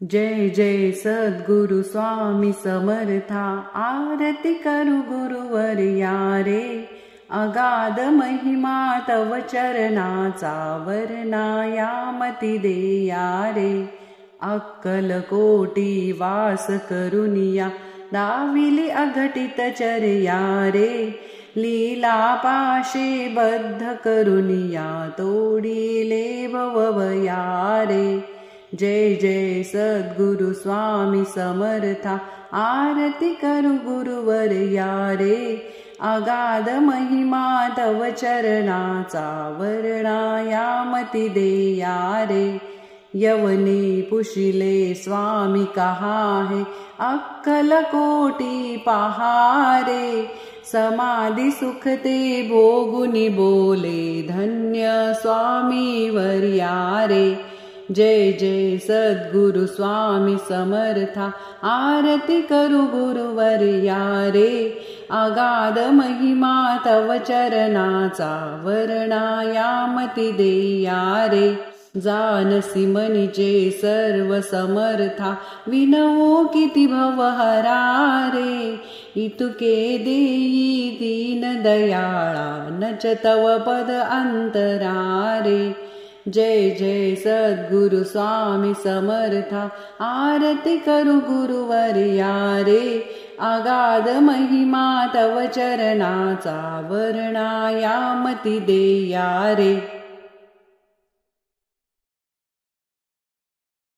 जय जय सद्गुरु स्वामी समर्था, आरती करू गुरुवर्या रे। अगाध महिमा तव चरणाचा, वर्णायामती देया रे। अक्कलकोटी वास करुनिया, दाविली अघटित चर्या रे। लीला पाशे बद्ध करुनिया, तोडिले भवभया रे। जय जय सद्गुरु स्वामी समर्था, आरती करू गुरुवर्या रे। अगाध महिमा तव चरणाचा, वर्णायामती देया रे। यवने पुशिले स्वामी कहा है, अक्कलकोटी पहारे। समाधि सुखते भोगुनी बोले, धन्य स्वामी वर्या रे। जय जय सद्गुरु स्वामी समर्था, आरती करू गुरुवर्या रे। अगाध महिमा तव चरणाचा, वर्णायामती देया रे। जानसी मनीचे सर्व समर्था, विनवो किती भवहरा रे। इतुके देई दीन दयाळा, नच तव पद अंतरा रे। जय जय सद्गुरु स्वामी समर्था, आरती करू गुरुवर्या रे। अगाध महिमा तव चरणाचा, वर्णायामती देया रे।